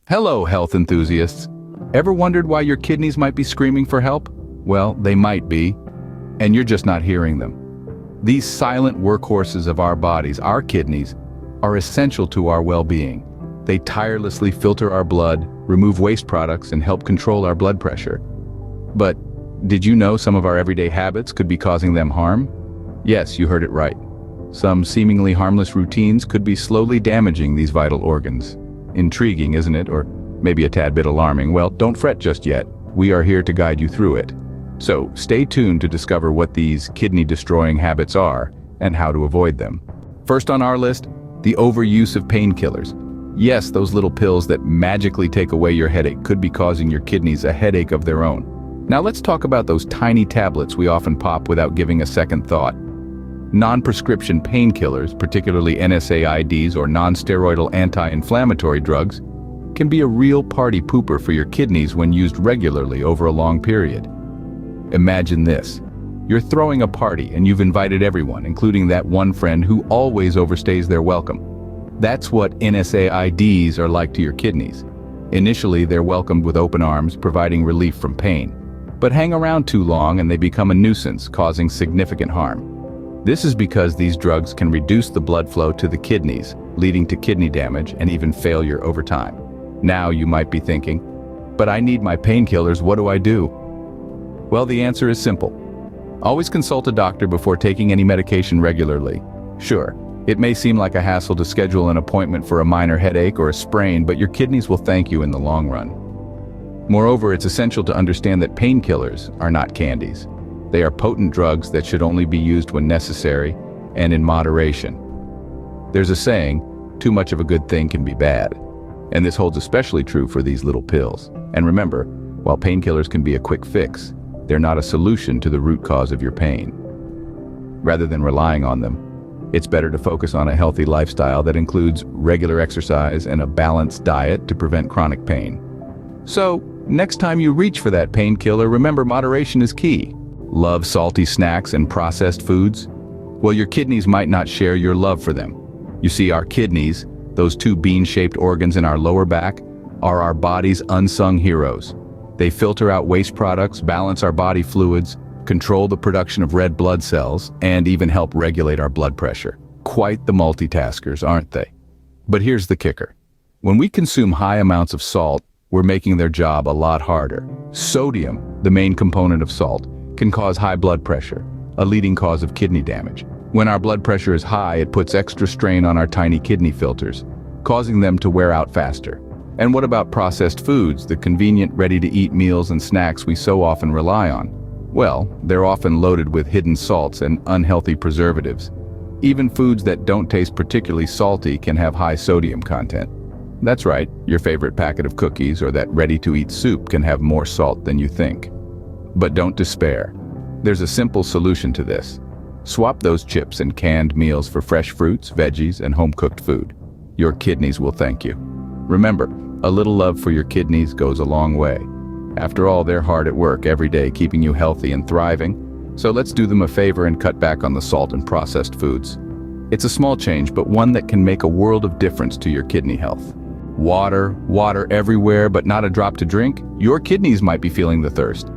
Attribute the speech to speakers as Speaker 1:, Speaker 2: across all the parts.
Speaker 1: Hello, health enthusiasts. Ever wondered why your kidneys might be screaming for help? Well, they might be, and you're just not hearing them. These silent workhorses of our bodies, our kidneys, are essential to our well-being. They tirelessly filter our blood, remove waste products, and help control our blood pressure. But did you know some of our everyday habits could be causing them harm? Yes, you heard it right. Some seemingly harmless routines could be slowly damaging these vital organs. Intriguing, isn't it? Or maybe a tad bit alarming. Well, don't fret just yet. We are here to guide you through it. So stay tuned to discover what these kidney-destroying habits are and how to avoid them. First on our list, the overuse of painkillers. Yes, those little pills that magically take away your headache could be causing your kidneys a headache of their own. Now let's talk about those tiny tablets we often pop without giving a second thought. Non-prescription painkillers, particularly NSAIDs or non-steroidal anti-inflammatory drugs, can be a real party pooper for your kidneys when used regularly over a long period. Imagine this. You're throwing a party and you've invited everyone, including that one friend who always overstays their welcome. That's what NSAIDs are like to your kidneys. Initially, they're welcomed with open arms, providing relief from pain. But hang around too long and they become a nuisance, causing significant harm. This is because these drugs can reduce the blood flow to the kidneys, leading to kidney damage and even failure over time. Now you might be thinking, but I need my painkillers, what do I do? Well, the answer is simple. Always consult a doctor before taking any medication regularly. Sure, it may seem like a hassle to schedule an appointment for a minor headache or a sprain, but your kidneys will thank you in the long run. Moreover, it's essential to understand that painkillers are not candies. They are potent drugs that should only be used when necessary and in moderation. There's a saying, too much of a good thing can be bad. And this holds especially true for these little pills. And remember, while painkillers can be a quick fix, they're not a solution to the root cause of your pain. Rather than relying on them, it's better to focus on a healthy lifestyle that includes regular exercise and a balanced diet to prevent chronic pain. So, next time you reach for that painkiller, remember moderation is key. Love salty snacks and processed foods? Well, your kidneys might not share your love for them. You see, our kidneys, those two bean-shaped organs in our lower back, are our body's unsung heroes. They filter out waste products, balance our body fluids, control the production of red blood cells, and even help regulate our blood pressure. Quite the multitaskers, aren't they? But here's the kicker. When we consume high amounts of salt, we're making their job a lot harder. Sodium, the main component of salt, can cause high blood pressure, a leading cause of kidney damage. When our blood pressure is high, it puts extra strain on our tiny kidney filters, causing them to wear out faster. And what about processed foods, the convenient, ready-to-eat meals and snacks we so often rely on? Well, they're often loaded with hidden salts and unhealthy preservatives. Even foods that don't taste particularly salty can have high sodium content. That's right, your favorite packet of cookies or that ready-to-eat soup can have more salt than you think. But don't despair. There's a simple solution to this. Swap those chips and canned meals for fresh fruits, veggies, and home-cooked food. Your kidneys will thank you. Remember, a little love for your kidneys goes a long way. After all, they're hard at work every day keeping you healthy and thriving, so let's do them a favor and cut back on the salt and processed foods. It's a small change, but one that can make a world of difference to your kidney health. Water everywhere, but not a drop to drink? Your kidneys might be feeling the thirst.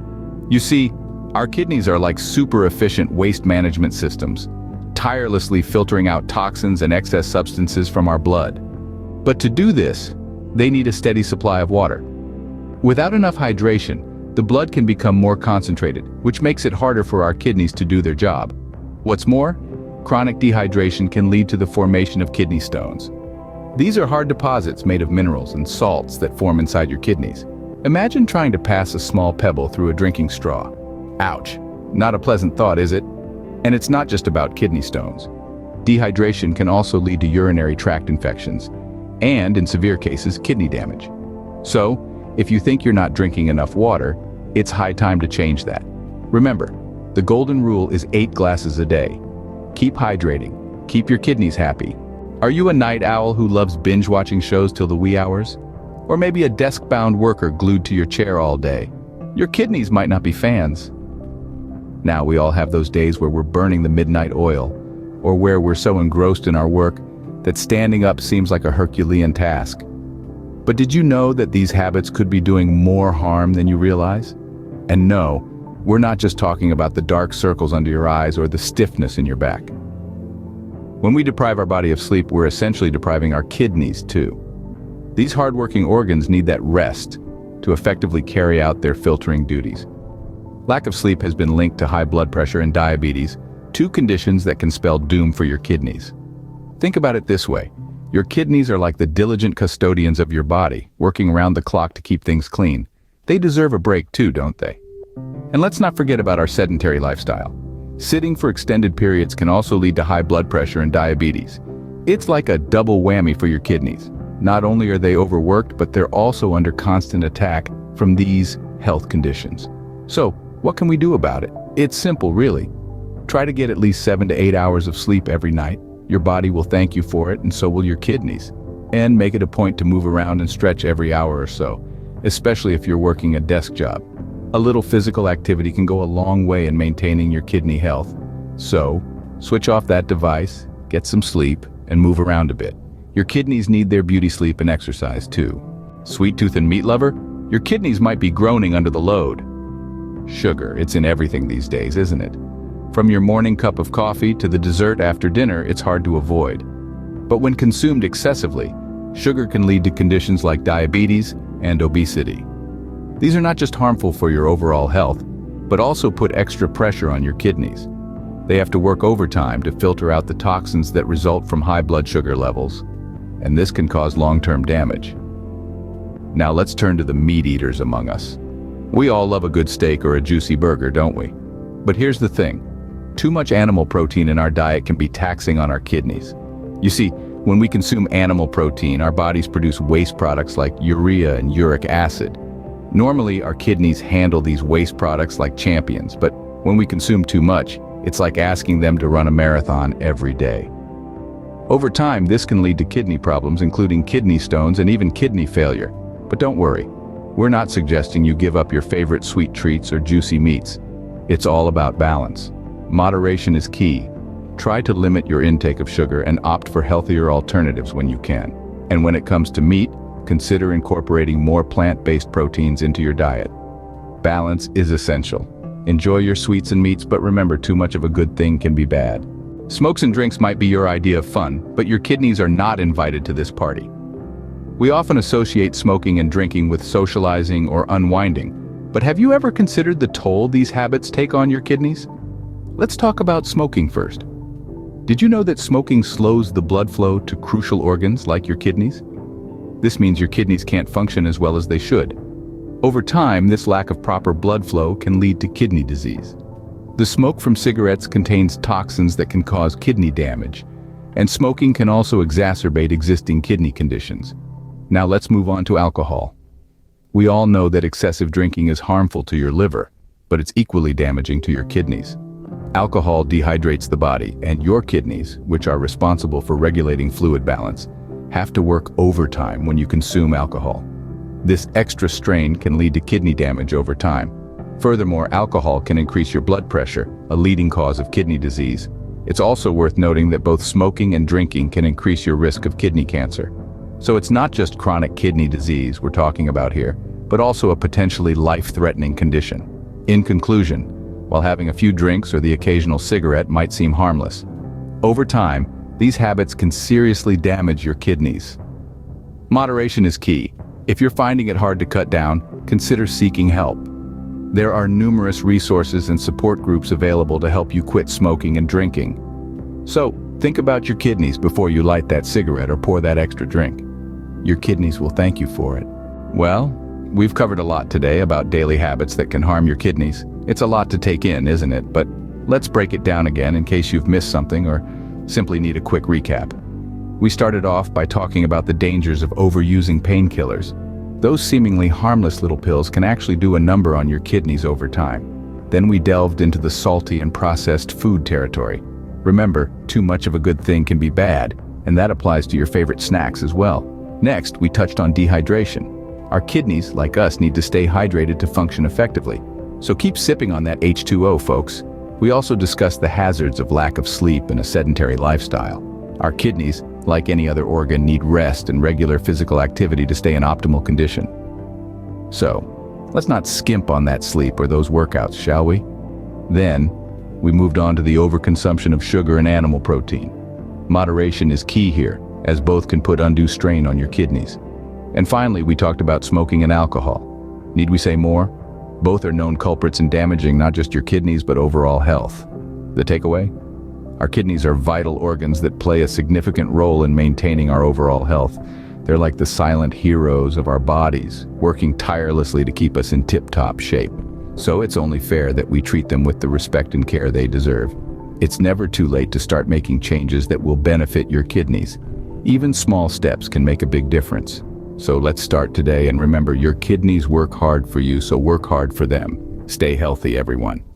Speaker 1: You see, our kidneys are like super efficient waste management systems, tirelessly filtering out toxins and excess substances from our blood. But to do this, they need a steady supply of water. Without enough hydration, the blood can become more concentrated, which makes it harder for our kidneys to do their job. What's more, chronic dehydration can lead to the formation of kidney stones. These are hard deposits made of minerals and salts that form inside your kidneys. Imagine trying to pass a small pebble through a drinking straw. Ouch. Not a pleasant thought, is it? And it's not just about kidney stones. Dehydration can also lead to urinary tract infections, and in severe cases, kidney damage. So, if you think you're not drinking enough water, it's high time to change that. Remember, the golden rule is 8 glasses a day. Keep hydrating. Keep your kidneys happy. Are you a night owl who loves binge-watching shows till the wee hours? Or maybe a desk-bound worker glued to your chair all day? Your kidneys might not be fans. Now we all have those days where we're burning the midnight oil, or where we're so engrossed in our work that standing up seems like a Herculean task. But did you know that these habits could be doing more harm than you realize? And no, we're not just talking about the dark circles under your eyes or the stiffness in your back. When we deprive our body of sleep, we're essentially depriving our kidneys too. These hardworking organs need that rest to effectively carry out their filtering duties. Lack of sleep has been linked to high blood pressure and diabetes, two conditions that can spell doom for your kidneys. Think about it this way. Your kidneys are like the diligent custodians of your body, working around the clock to keep things clean. They deserve a break too, don't they? And let's not forget about our sedentary lifestyle. Sitting for extended periods can also lead to high blood pressure and diabetes. It's like a double whammy for your kidneys. Not only are they overworked, but they're also under constant attack from these health conditions. So, what can we do about it? It's simple, really. Try to get at least 7 to 8 hours of sleep every night. Your body will thank you for it, and so will your kidneys. And make it a point to move around and stretch every hour or so, especially if you're working a desk job. A little physical activity can go a long way in maintaining your kidney health. So, switch off that device, get some sleep, and move around a bit. Your kidneys need their beauty sleep and exercise too. Sweet tooth and meat lover, your kidneys might be groaning under the load. Sugar, it's in everything these days, isn't it? From your morning cup of coffee to the dessert after dinner, it's hard to avoid. But when consumed excessively, sugar can lead to conditions like diabetes and obesity. These are not just harmful for your overall health, but also put extra pressure on your kidneys. They have to work overtime to filter out the toxins that result from high blood sugar levels, and this can cause long-term damage. Now let's turn to the meat eaters among us. We all love a good steak or a juicy burger, don't we? But here's the thing. Too much animal protein in our diet can be taxing on our kidneys. You see, when we consume animal protein, our bodies produce waste products like urea and uric acid. Normally, our kidneys handle these waste products like champions, but when we consume too much, it's like asking them to run a marathon every day. Over time, this can lead to kidney problems, including kidney stones and even kidney failure. But don't worry, we're not suggesting you give up your favorite sweet treats or juicy meats. It's all about balance. Moderation is key. Try to limit your intake of sugar and opt for healthier alternatives when you can. And when it comes to meat, consider incorporating more plant-based proteins into your diet. Balance is essential. Enjoy your sweets and meats, but remember, too much of a good thing can be bad. Smokes and drinks might be your idea of fun, but your kidneys are not invited to this party. We often associate smoking and drinking with socializing or unwinding, but have you ever considered the toll these habits take on your kidneys? Let's talk about smoking first. Did you know that smoking slows the blood flow to crucial organs like your kidneys? This means your kidneys can't function as well as they should. Over time, this lack of proper blood flow can lead to kidney disease. The smoke from cigarettes contains toxins that can cause kidney damage, and smoking can also exacerbate existing kidney conditions. Now let's move on to alcohol. We all know that excessive drinking is harmful to your liver, but it's equally damaging to your kidneys. Alcohol dehydrates the body, and your kidneys, which are responsible for regulating fluid balance, have to work overtime when you consume alcohol. This extra strain can lead to kidney damage over time. Furthermore, alcohol can increase your blood pressure, a leading cause of kidney disease. It's also worth noting that both smoking and drinking can increase your risk of kidney cancer. So it's not just chronic kidney disease we're talking about here, but also a potentially life-threatening condition. In conclusion, while having a few drinks or the occasional cigarette might seem harmless, over time, these habits can seriously damage your kidneys. Moderation is key. If you're finding it hard to cut down, consider seeking help. There are numerous resources and support groups available to help you quit smoking and drinking. So, think about your kidneys before you light that cigarette or pour that extra drink. Your kidneys will thank you for it. Well, we've covered a lot today about daily habits that can harm your kidneys. It's a lot to take in, isn't it? But let's break it down again in case you've missed something or simply need a quick recap. We started off by talking about the dangers of overusing painkillers. Those seemingly harmless little pills can actually do a number on your kidneys over time. Then we delved into the salty and processed food territory. Remember, too much of a good thing can be bad, and that applies to your favorite snacks as well. Next, we touched on dehydration. Our kidneys, like us, need to stay hydrated to function effectively. So keep sipping on that H2O, folks. We also discussed the hazards of lack of sleep and a sedentary lifestyle. Our kidneys, like any other organ, need rest and regular physical activity to stay in optimal condition. So, let's not skimp on that sleep or those workouts, shall we? Then, we moved on to the overconsumption of sugar and animal protein. Moderation is key here, as both can put undue strain on your kidneys. And finally, we talked about smoking and alcohol. Need we say more? Both are known culprits in damaging not just your kidneys, but overall health. The takeaway? Our kidneys are vital organs that play a significant role in maintaining our overall health. They're like the silent heroes of our bodies, working tirelessly to keep us in tip-top shape. So it's only fair that we treat them with the respect and care they deserve. It's never too late to start making changes that will benefit your kidneys. Even small steps can make a big difference. So let's start today, and remember, your kidneys work hard for you, so work hard for them. Stay healthy, everyone.